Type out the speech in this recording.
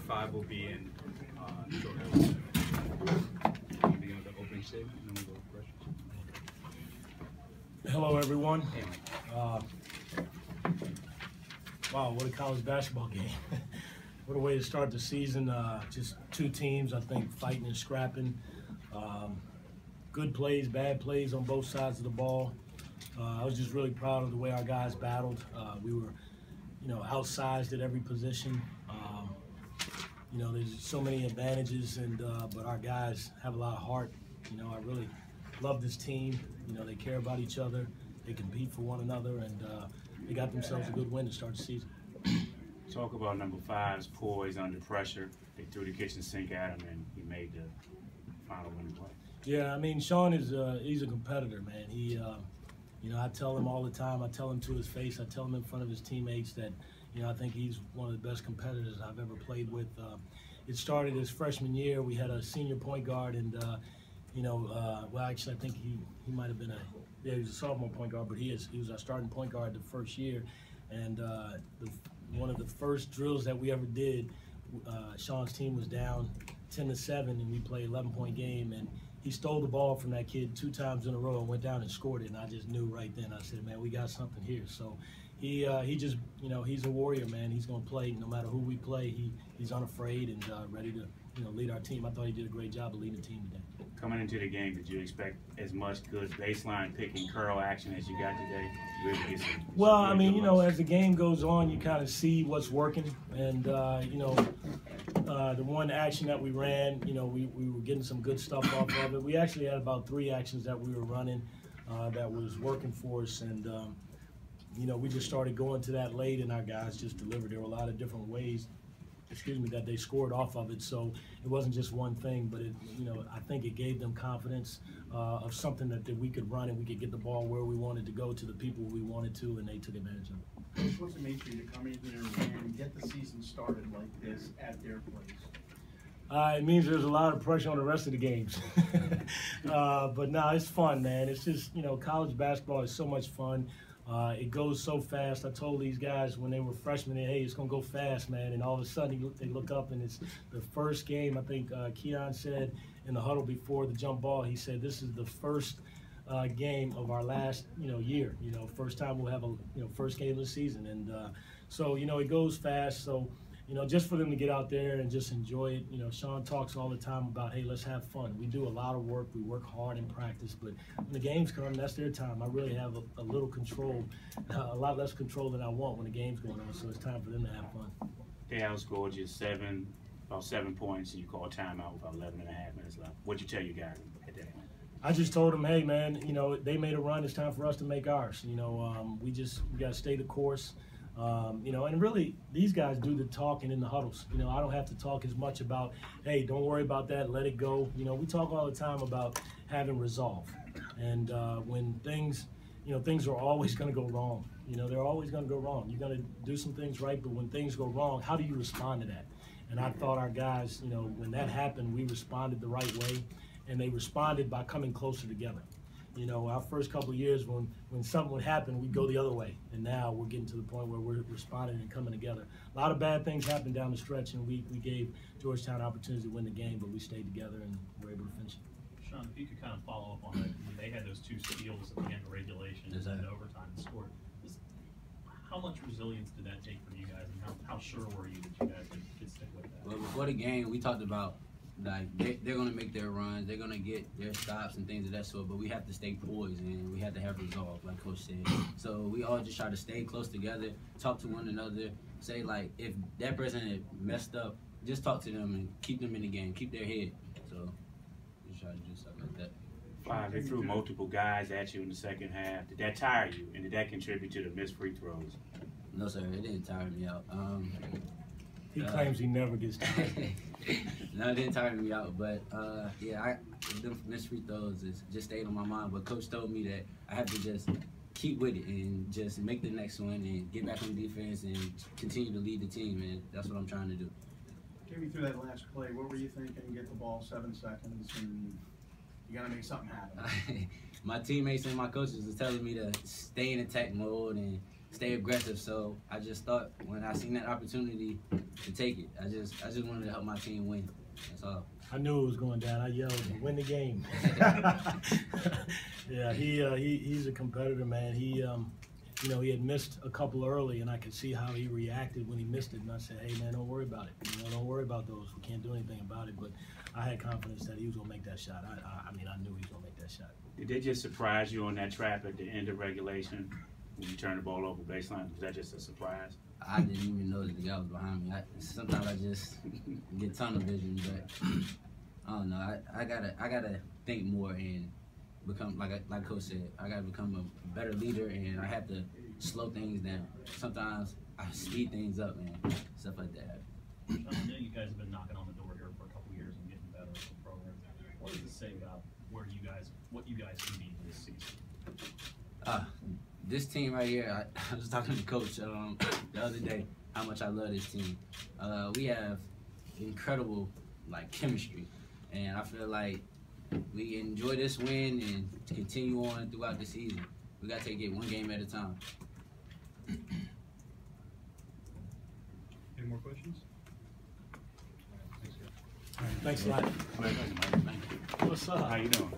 5 will be in short. Begin with the opening statement, and then we'll go to questions. Hello, everyone. Wow, what a college basketball game. What a way to start the season. Just two teams, I think, fighting and scrapping. Good plays, bad plays on both sides of the ball. I was just really proud of the way our guys battled. We were, outsized at every position. There's so many advantages, but our guys have a lot of heart. I really love this team. They care about each other. They compete for one another, and they got themselves a good win to start the season. Talk about number 5's poise under pressure. They threw the kitchen sink at him, and he made the final winning play. Yeah, I mean, Sean he's a competitor, man. I tell him all the time. I tell him to his face. I tell him in front of his teammates that, I think he's one of the best competitors I've ever played with. It started his freshman year. We had a senior point guard, and actually, I think he might have been he was a sophomore point guard, but he was our starting point guard the first year. And one of the first drills that we ever did, Sean's team was down 10-7, and we played 11-point game, and he stole the ball from that kid 2 times in a row and went down and scored it. And I just knew right then. I said, man, we got something here. So he just, he's a warrior, man. He's going to play no matter who we play. He's unafraid and ready to, lead our team. I thought he did a great job of leading the team today. Coming into the game, did you expect as much good baseline pick and curl action as you got today? Well, I mean, as the game goes on, you kind of see what's working. And, the one action that we ran, we were getting some good stuff off of it. We actually had about 3 actions that we were running that was working for us. And, we just started going to that late, and our guys just delivered. There were a lot of different ways, that they scored off of it. So it wasn't just one thing, but I think it gave them confidence of something that we could run and we could get the ball where we wanted to go to the people we wanted to, and they took advantage of it. Coach, what's it mean for you to come in here and get the season started like this at their place? It means there's a lot of pressure on the rest of the games. But no, it's fun, man. It's just, college basketball is so much fun. It goes so fast. I told these guys when they were freshmen, hey, it's going to go fast, man. And all of a sudden, they look up, and it's the first game. I think Keon said in the huddle before the jump ball, he said, this is the first game of our last, year. First time we'll have a, first game of the season. And so, it goes fast. So, just for them to get out there and just enjoy it. Sean talks all the time about, hey, let's have fun. We do a lot of work. We work hard in practice, but when the games come, that's their time. I really have a little control, a lot less control than I want when the game's going on, so it's time for them to have fun. They outscored you about 7 points, and you call timeout with about 11 and a half minutes left. What'd you tell you guys at that point? I just told them, hey, man, they made a run. It's time for us to make ours. We got to stay the course. And really, these guys do the talking in the huddles. I don't have to talk as much about, hey, don't worry about that, let it go. We talk all the time about having resolve. And when things are always going to go wrong. They're always going to go wrong. You're going to do some things right, but when things go wrong, how do you respond to that? And I thought our guys, when that happened, we responded the right way, and they responded by coming closer together. Our first couple of years, when something would happen, we'd go the other way. And now we're getting to the point where we're responding and coming together. A lot of bad things happened down the stretch, and we gave Georgetown opportunity to win the game, but we stayed together and were able to finish it. Sean, if you could kind of follow up on that. I mean, they had those 2 steals at the end of regulation and overtime and scored. How much resilience did that take from you guys, and how sure were you that you guys could stick with that? Well, before the game, we talked about they're going to make their runs, they're going to get their stops and things of that sort, but we have to stay poised and we have to have resolve, like Coach said. So we all just try to stay close together, talk to one another, say, if that person had messed up, just talk to them and keep them in the game, keep their head. So we try to do something like that. 5, they threw multiple guys at you in the second half. Did that tire you, and did that contribute to the missed free throws? No, sir, it didn't tire me out. He claims he never gets tired. No, it didn't tire me out, but them missed free throws just stayed on my mind. But Coach told me that I have to just keep with it and just make the next one and get back on defense and continue to lead the team, and that's what I'm trying to do. Take me through that last play. What were you thinking? Get the ball 7 seconds, and you got to make something happen. My teammates and my coaches was telling me to stay in attack mode and stay aggressive. So I just thought when I seen that opportunity to take it, I just wanted to help my team win. That's all. I knew it was going down. I yelled, "Win the game!" Yeah, he's a competitor, man. He you know, he had missed a couple early, and I could see how he reacted when he missed it. And I said, "Hey, man, don't worry about it. You know, don't worry about those. We can't do anything about it." But I had confidence that he was gonna make that shot. I mean, I knew he was gonna make that shot. Did they just surprise you on that trap at the end of regulation when you turned the ball over baseline? Was that just a surprise? I didn't even know that the guy was behind me. Sometimes I just get tunnel vision, but I don't know. I gotta think more and become like Coach said. I gotta become a better leader, and I have to slow things down. Sometimes I speed things up, man. Stuff like that. I know you guys have been knocking on the door here for a couple years and getting better at the program. What does it say about what you guys can be this season? This team right here, I was talking to Coach the other day how much I love this team. We have incredible chemistry, and I feel like we enjoy this win and continue on throughout the season. We got to take it one game at a time. Any more questions? Thanks a lot. Thank you. What's up? How you doing?